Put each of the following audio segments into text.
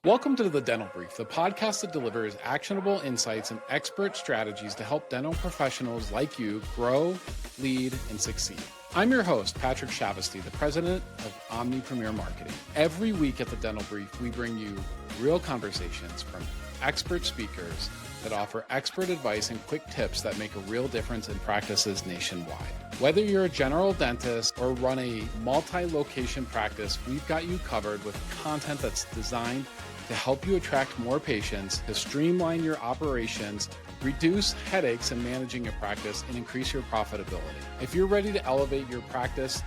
Welcome to The Dental Brief, the podcast that delivers actionable insights and expert strategies to help dental professionals like you grow, lead, and succeed. I'm your host, Patrick Shavasty, the president of Omni Premier Marketing. Every week at The Dental Brief, we bring you real conversations from expert speakers that offer expert advice and quick tips that make a real difference in practices nationwide. Whether you're a general dentist or run a multi-location practice, we've got you covered with content that's designed to help you attract more patients, to streamline your operations, reduce headaches in managing your practice, and increase your profitability. If you're ready to elevate your practice,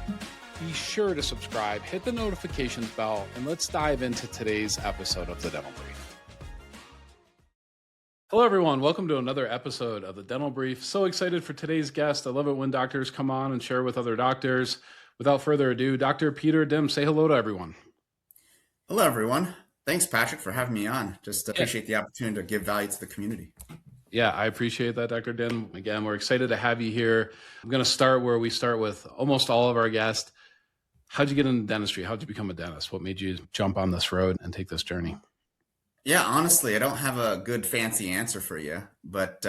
be sure to subscribe, hit the notifications bell, and let's dive into today's episode of The Dental Brief. Hello, everyone. Welcome to another episode of The Dental Brief. So excited for today's guest. I love it when doctors come on and share with other doctors. Without further ado, Dr. Peter Dinh, say hello to everyone. Hello, everyone. Thanks, Patrick, for having me on. Just appreciate the opportunity to give value to the community. Yeah, I appreciate that, Dr. Dinh. Again, we're excited to have you here. I'm going to start where we start with almost all of our guests. How'd you get into dentistry? How'd you become a dentist? What made you jump on this road and take this journey? Yeah, honestly, I don't have a good fancy answer for you, but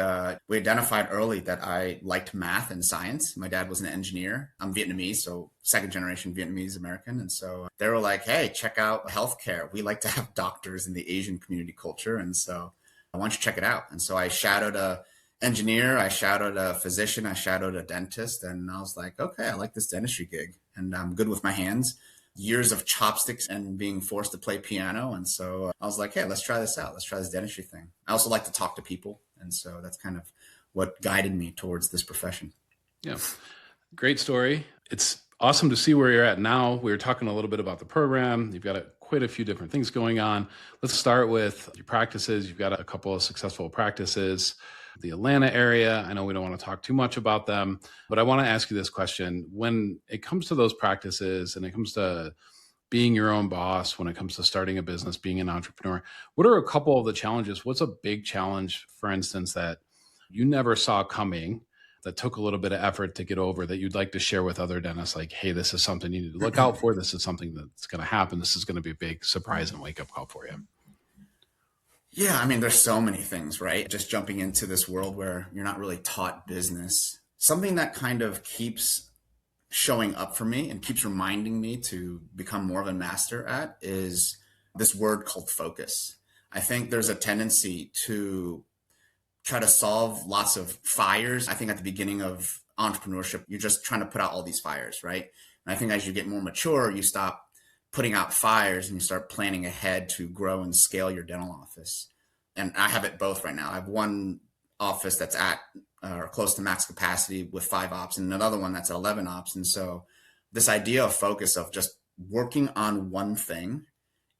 we identified early that I liked math and science. My dad was an engineer. I'm Vietnamese, so second generation Vietnamese American. And so they were like, hey, check out healthcare. We like to have doctors in the Asian community culture. And so I want you to check it out. And so I shadowed a engineer, I shadowed a physician, I shadowed a dentist. And I was like, okay, I like this dentistry gig and I'm good with my hands. Years of chopsticks and being forced to play piano. And so I was like, hey, let's try this out. Let's try this dentistry thing. I also like to talk to people. And so that's kind of what guided me towards this profession. Yeah, great story. It's awesome to see where you're at now. We were talking a little bit about the program. You've got quite a few different things going on. Let's start with your practices. You've got a couple of successful practices. The Atlanta area, I know we don't want to talk too much about them, but I want to ask you this question. When it comes to those practices and it comes to being your own boss, when it comes to starting a business, being an entrepreneur, what are a couple of the challenges? What's a big challenge, for instance, that you never saw coming, that took a little bit of effort to get over, that you'd like to share with other dentists? Like, hey, this is something you need to look out for. This is something that's going to happen. This is going to be a big surprise and wake up call for you. Yeah, I mean, there's so many things, right? Just jumping into this world where you're not really taught business. Something that kind of keeps showing up for me and keeps reminding me to become more of a master at is this word called focus. I think there's a tendency to try to solve lots of fires. I think at the beginning of entrepreneurship, you're just trying to put out all these fires, right? And I think as you get more mature, you stop putting out fires and you start planning ahead to grow and scale your dental office. And I have it both right now. I have one office that's at or close to max capacity with 5 ops and another one that's at 11 ops. And so this idea of focus of just working on one thing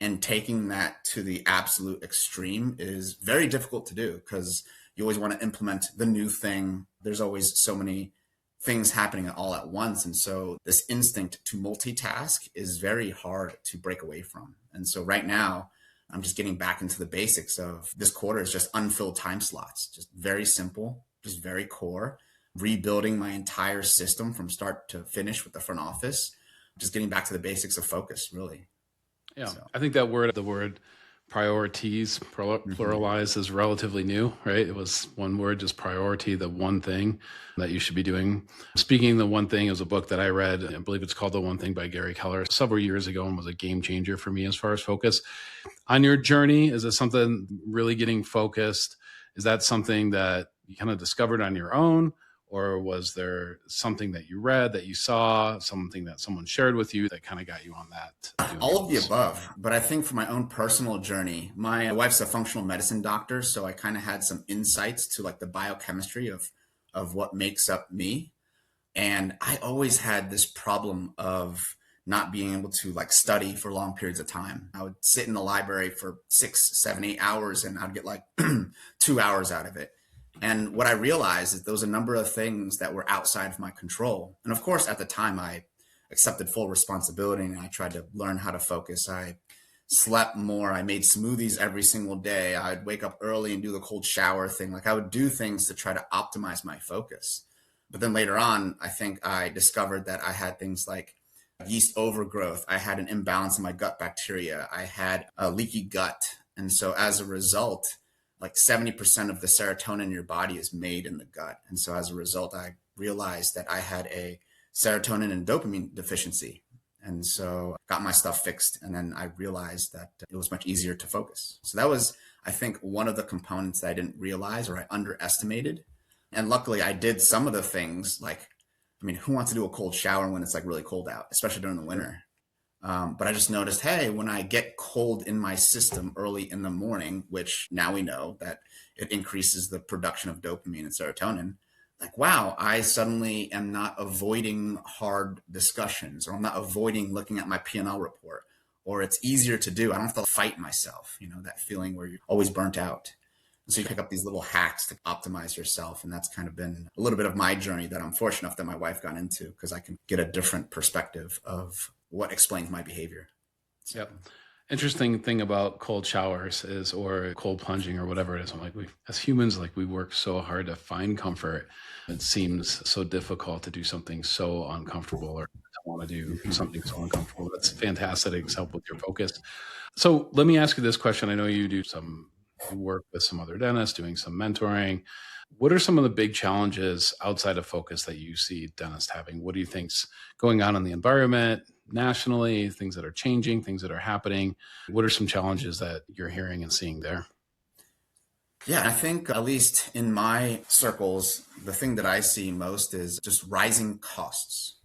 and taking that to the absolute extreme is very difficult to do because you always want to implement the new thing. There's always so many things happening all at once. And so this instinct to multitask is very hard to break away from. And so right now, I'm just getting back into the basics of this quarter is just unfilled time slots, just very simple, just very core, rebuilding my entire system from start to finish with the front office, just getting back to the basics of focus, really. Yeah, so I think that the word priorities, pluralized, is relatively new, right? It was one word, just priority, the one thing that you should be doing. Speaking of the one thing, is a book that I read. I believe it's called The One Thing by Gary Keller several years ago and was a game changer for me as far as focus. On your journey, is it something really getting focused? Is that something that you kind of discovered on your own? Or was there something that you read, that you saw, something that someone shared with you that kind of got you on that? All of the above. But I think for my own personal journey, my wife's a functional medicine doctor. So I kind of had some insights to like the biochemistry of what makes up me. And I always had this problem of not being able to like study for long periods of time. I would sit in the library for 6, 7, 8 hours and I'd get like 2 hours out of it. And what I realized is there was a number of things that were outside of my control. And of course, at the time, I accepted full responsibility and I tried to learn how to focus. I slept more. I made smoothies every single day. I'd wake up early and do the cold shower thing. Like I would do things to try to optimize my focus. But then later on, I think I discovered that I had things like yeast overgrowth. I had an imbalance in my gut bacteria. I had a leaky gut. And so as a result, like 70% of the serotonin in your body is made in the gut. And so as a result, I realized that I had a serotonin and dopamine deficiency. And so I got my stuff fixed. And then I realized that it was much easier to focus. So that was, I think, one of the components that I didn't realize or I underestimated. And luckily I did some of the things like, I mean, who wants to do a cold shower when it's like really cold out, especially during the winter? But I just noticed, hey, when I get cold in my system early in the morning, which now we know that it increases the production of dopamine and serotonin, like, wow, I suddenly am not avoiding hard discussions, or I'm not avoiding looking at my P&L report, or it's easier to do. I don't have to fight myself, that feeling where you're always burnt out. And so you pick up these little hacks to optimize yourself. And that's kind of been a little bit of my journey that I'm fortunate enough that my wife got into, because I can get a different perspective of what explains my behavior. So. Yep. Interesting thing about cold showers is, or cold plunging or whatever it is. I'm like, as humans, like we work so hard to find comfort. It seems so difficult to do something so uncomfortable, or to want to do something so uncomfortable. That's fantastic. It's helped with your focus. So let me ask you this question. I know you do some work with some other dentists, doing some mentoring. What are some of the big challenges outside of focus that you see dentists having? What do you think's going on in the environment nationally, things that are changing, things that are happening? What are some challenges that you're hearing and seeing there? Yeah, I think at least in my circles, the thing that I see most is just rising costs.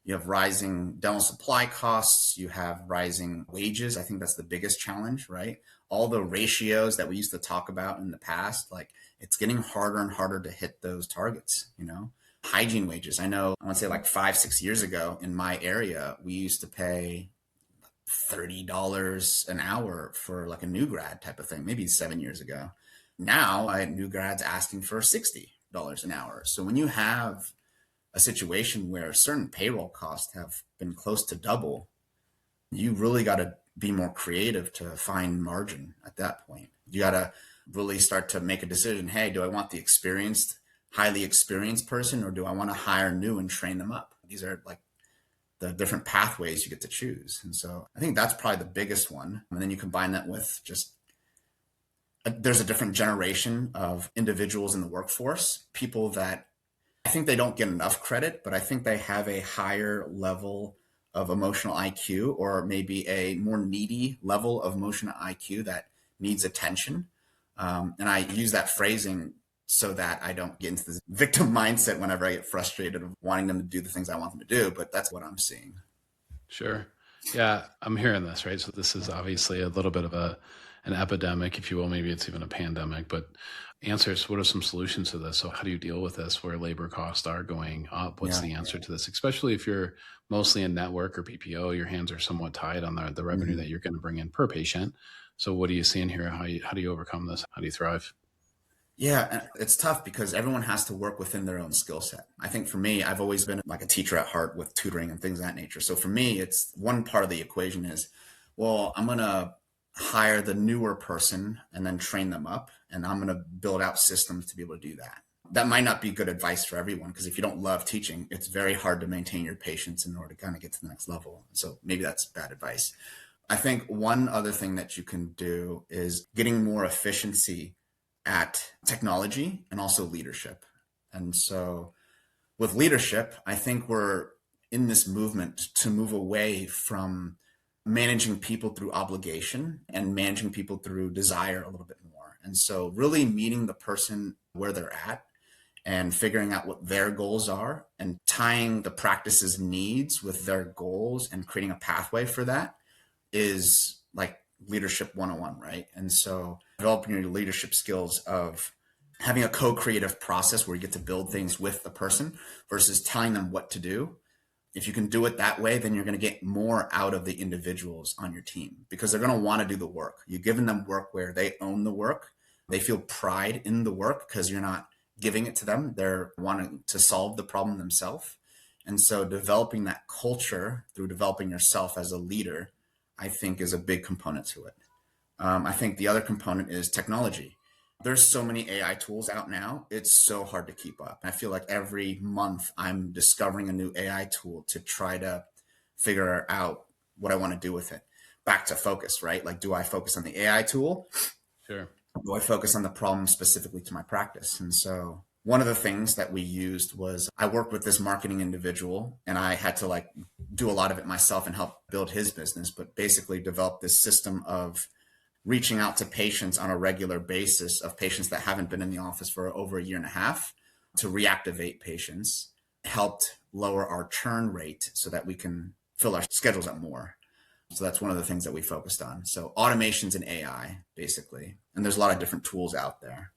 You have rising dental supply costs, you have rising wages. I think that's the biggest challenge, right? All the ratios that we used to talk about in the past, like it's getting harder and harder to hit those targets, Hygiene wages. I know, I want to say like 5-6 years ago in my area, we used to pay $30 an hour for like a new grad type of thing, maybe 7 years ago. Now I had new grads asking for $60 an hour. So when you have a situation where certain payroll costs have been close to double, you really got to be more creative to find margin at that point. You got to really start to make a decision. Hey, do I want the highly experienced person, or do I want to hire new and train them up? These are like the different pathways you get to choose. And so I think that's probably the biggest one. And then you combine that with just there's a different generation of individuals in the workforce, people that I think they don't get enough credit, but I think they have a higher level of emotional IQ, or maybe a more needy level of emotional IQ that needs attention. And I use that phrasing so that I don't get into this victim mindset whenever I get frustrated of wanting them to do the things I want them to do. But that's what I'm seeing. Sure. Yeah, I'm hearing this, right? So this is obviously a little bit of an epidemic, if you will. Maybe it's even a pandemic, but answers, what are some solutions to this? So how do you deal with this where labor costs are going up? What's the answer to this? Especially if you're mostly in network or PPO, your hands are somewhat tied on the revenue that you're going to bring in per patient. So what are you seeing here? How do you overcome this? How do you thrive? Yeah, it's tough because everyone has to work within their own skill set. I think for me, I've always been like a teacher at heart with tutoring and things of that nature. So for me, it's one part of the equation is, well, I'm going to hire the newer person and then train them up, and I'm going to build out systems to be able to do that. That might not be good advice for everyone, because if you don't love teaching, it's very hard to maintain your patients in order to kind of get to the next level. So maybe that's bad advice. I think one other thing that you can do is getting more efficiency at technology and also leadership. And so with leadership, I think we're in this movement to move away from managing people through obligation and managing people through desire a little bit more. And so really meeting the person where they're at and figuring out what their goals are and tying the practice's needs with their goals and creating a pathway for that is like leadership 101, right? And so developing your leadership skills of having a co-creative process where you get to build things with the person versus telling them what to do. If you can do it that way, then you're going to get more out of the individuals on your team, because they're going to want to do the work. You're giving them work where they own the work. They feel pride in the work because you're not giving it to them. They're wanting to solve the problem themselves. And so developing that culture through developing yourself as a leader, I think, is a big component to it. I think the other component is technology. There's so many AI tools out now. It's so hard to keep up. I feel like every month I'm discovering a new AI tool to try to figure out what I want to do with it. back to focus, right? Like, do I focus on the AI tool? Sure. Do I focus on the problem specifically to my practice? And so one of the things that we used was I worked with this marketing individual and I had to like do a lot of it myself and help build his business, but basically develop this system of reaching out to patients on a regular basis, of patients that haven't been in the office for over a year and a half, to reactivate patients, helped lower our churn rate so that we can fill our schedules up more. So that's one of the things that we focused on. So automations and AI, basically. And there's a lot of different tools out there.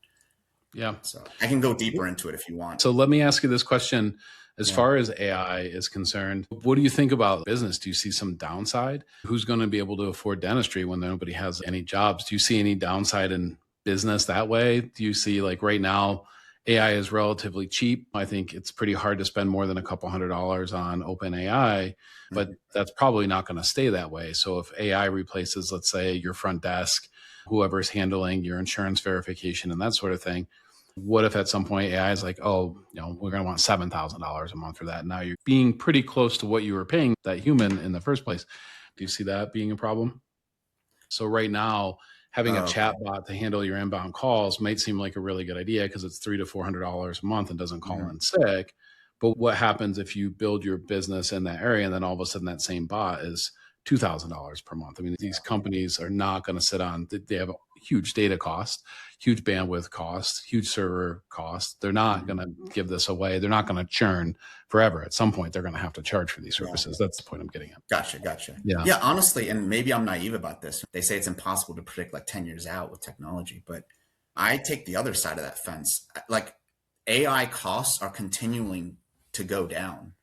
Yeah. So I can go deeper into it if you want. So let me ask you this question. As far as AI is concerned, what do you think about business? Do you see some downside? Who's going to be able to afford dentistry when nobody has any jobs? Do you see any downside in business that way? Do you see, like, right now, AI is relatively cheap? I think it's pretty hard to spend more than a couple $100 on OpenAI, but that's probably not going to stay that way. So if AI replaces, let's say, your front desk, whoever's handling your insurance verification and that sort of thing, what if at some point AI is like, oh, we're going to want $7,000 a month for that? Now you're being pretty close to what you were paying that human in the first place. Do you see that being a problem? So right now, having a chat bot to handle your inbound calls might seem like a really good idea because it's $300 to $400 a month and doesn't call in sick. But what happens if you build your business in that area and then all of a sudden that same bot is $2,000 per month? I mean, these companies are not going to sit on, they have a huge data cost, huge bandwidth cost, huge server cost. They're not going to give this away. They're not going to churn forever. At some point, they're going to have to charge for these services. That's the point I'm getting at. Gotcha. Yeah, honestly, and maybe I'm naive about this. They say it's impossible to predict like 10 years out with technology, but I take the other side of that fence. Like, AI costs are continuing to go down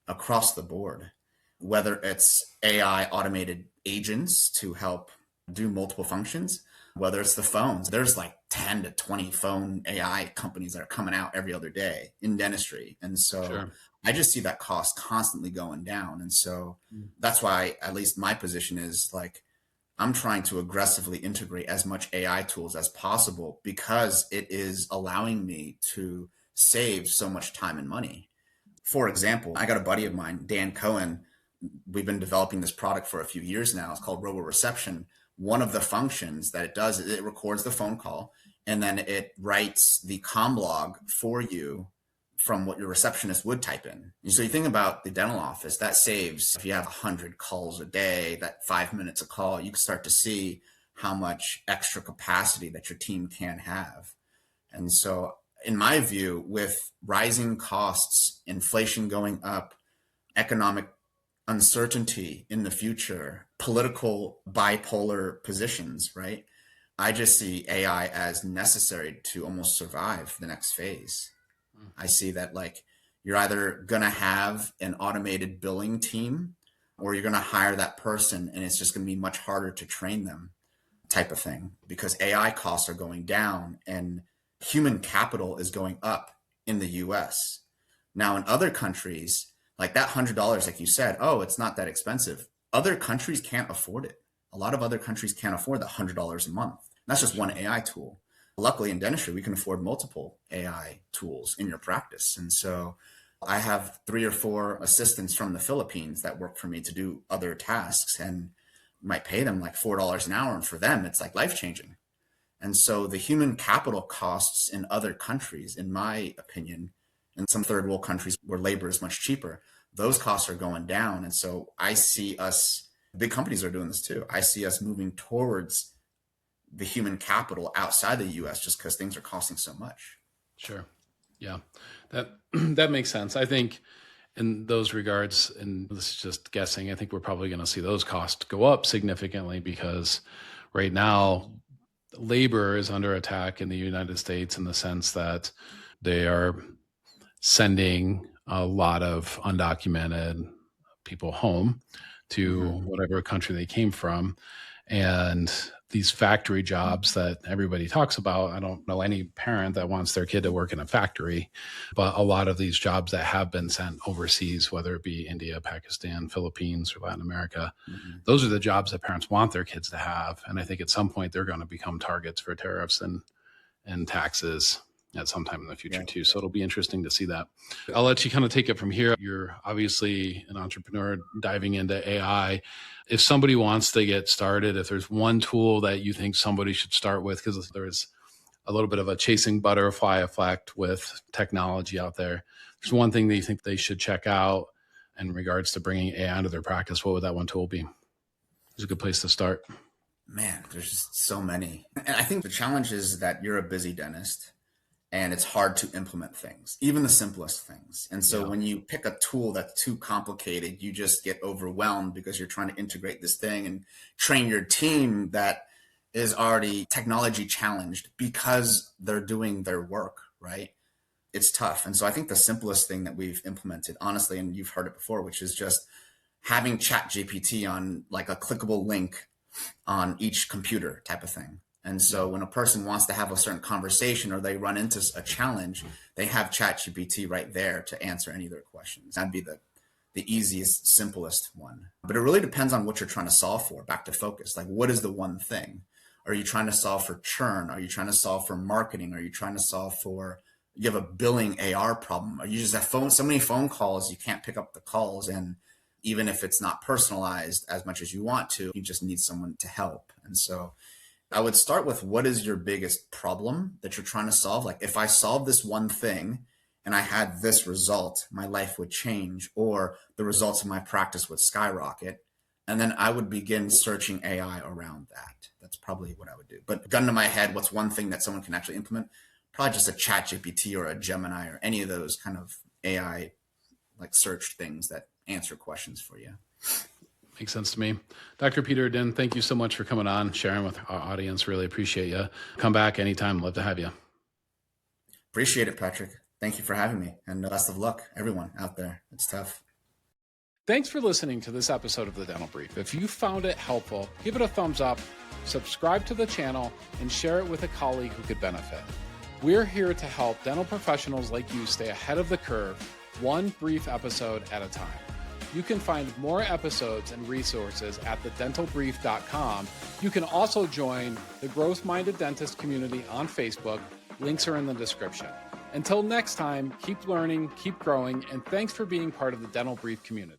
across the board, whether it's AI automated agents to help do multiple functions, whether it's the phones. There's like 10 to 20 phone AI companies that are coming out every other day in dentistry. And so I just see that cost constantly going down. And so that's why, at least my position is like, I'm trying to aggressively integrate as much AI tools as possible because it is allowing me to save so much time and money. For example, I got a buddy of mine, Dan Cohen. We've been developing this product for a few years now. It's called Robo Reception. One of the functions that it does is it records the phone call and then it writes the comm log for you from what your receptionist would type in. And so you think about the dental office, that saves, if you have 100 calls a day, that 5 minutes a call, you can start to see how much extra capacity that your team can have. And so in my view, with rising costs, inflation going up, economic uncertainty in the future, political bipolar positions, right? I just see AI as necessary to almost survive the next phase. I see that, like, you're either going to have an automated billing team or you're going to hire that person and it's just going to be much harder to train them, type of thing, because AI costs are going down and human capital is going up in the US. Now, in other countries, like that $100, like you said, oh, it's not that expensive. Other countries can't afford it. A lot of other countries can't afford the $100 a month. That's just one AI tool. Luckily, in dentistry, we can afford multiple AI tools in your practice. And so I have 3 or 4 assistants from the Philippines that work for me to do other tasks and might pay them like $4 an hour. And for them, it's like life-changing. And so the human capital costs in other countries, in my opinion, in some third world countries where labor is much cheaper, those costs are going down. And so I see us, big companies are doing this too. I see us moving towards the human capital outside the US just because things are costing so much. Sure. Yeah, that makes sense. I think in those regards, and this is just guessing, I think we're probably going to see those costs go up significantly because right now labor is under attack in the United States in the sense that they are sending a lot of undocumented people home to whatever country they came from. And these factory jobs that everybody talks about, I don't know any parent that wants their kid to work in a factory, but a lot of these jobs that have been sent overseas, whether it be India, Pakistan, Philippines, or Latin America, those are the jobs that parents want their kids to have. And I think at some point they're going to become targets for tariffs and taxes at some time in the future Yeah. too. So it'll be interesting to see that. I'll let you kind of take it from here. You're obviously an entrepreneur diving into AI. If somebody wants to get started, if there's one tool that you think somebody should start with, because there's a little bit of a chasing butterfly effect with technology out there, there's one thing that you think they should check out in regards to bringing AI into their practice, what would that one tool be? It's a good place to start. Man, there's just so many. And I think the challenge is that you're a busy dentist and it's hard to implement things, even the simplest things. And so when you pick a tool that's too complicated, you just get overwhelmed because you're trying to integrate this thing and train your team that is already technology challenged because they're doing their work, right? It's tough. And so I think the simplest thing that we've implemented, honestly, and you've heard it before, which is just having ChatGPT on like a clickable link on each computer type of thing. And so when a person wants to have a certain conversation or they run into a challenge, they have ChatGPT right there to answer any of their questions. That'd be the easiest, simplest one. But it really depends on what you're trying to solve for. Back to focus. Like, what is the one thing? Are you trying to solve for churn? Are you trying to solve for marketing? Are you trying to solve for, you have a billing AR problem? Or you just have so many phone calls, you can't pick up the calls. And even if it's not personalized as much as you want to, you just need someone to help. And so I would start with, what is your biggest problem that you're trying to solve? Like, if I solve this one thing and I had this result, my life would change, or the results of my practice would skyrocket. And then I would begin searching AI around that. That's probably what I would do. But gun to my head, what's one thing that someone can actually implement? Probably just a ChatGPT or a Gemini or any of those kind of AI like search things that answer questions for you. Makes sense to me. Dr. Peter Dinh, thank you so much for coming on, sharing with our audience. Really appreciate you. Come back anytime. Love to have you. Appreciate it, Patrick. Thank you for having me. And best of luck, everyone out there. It's tough. Thanks for listening to this episode of The Dental Brief. If you found it helpful, give it a thumbs up, subscribe to the channel, and share it with a colleague who could benefit. We're here to help dental professionals like you stay ahead of the curve, one brief episode at a time. You can find more episodes and resources at thedentalbrief.com. You can also join the Growth-Minded Dentist community on Facebook. Links are in the description. Until next time, keep learning, keep growing, and thanks for being part of the Dental Brief community.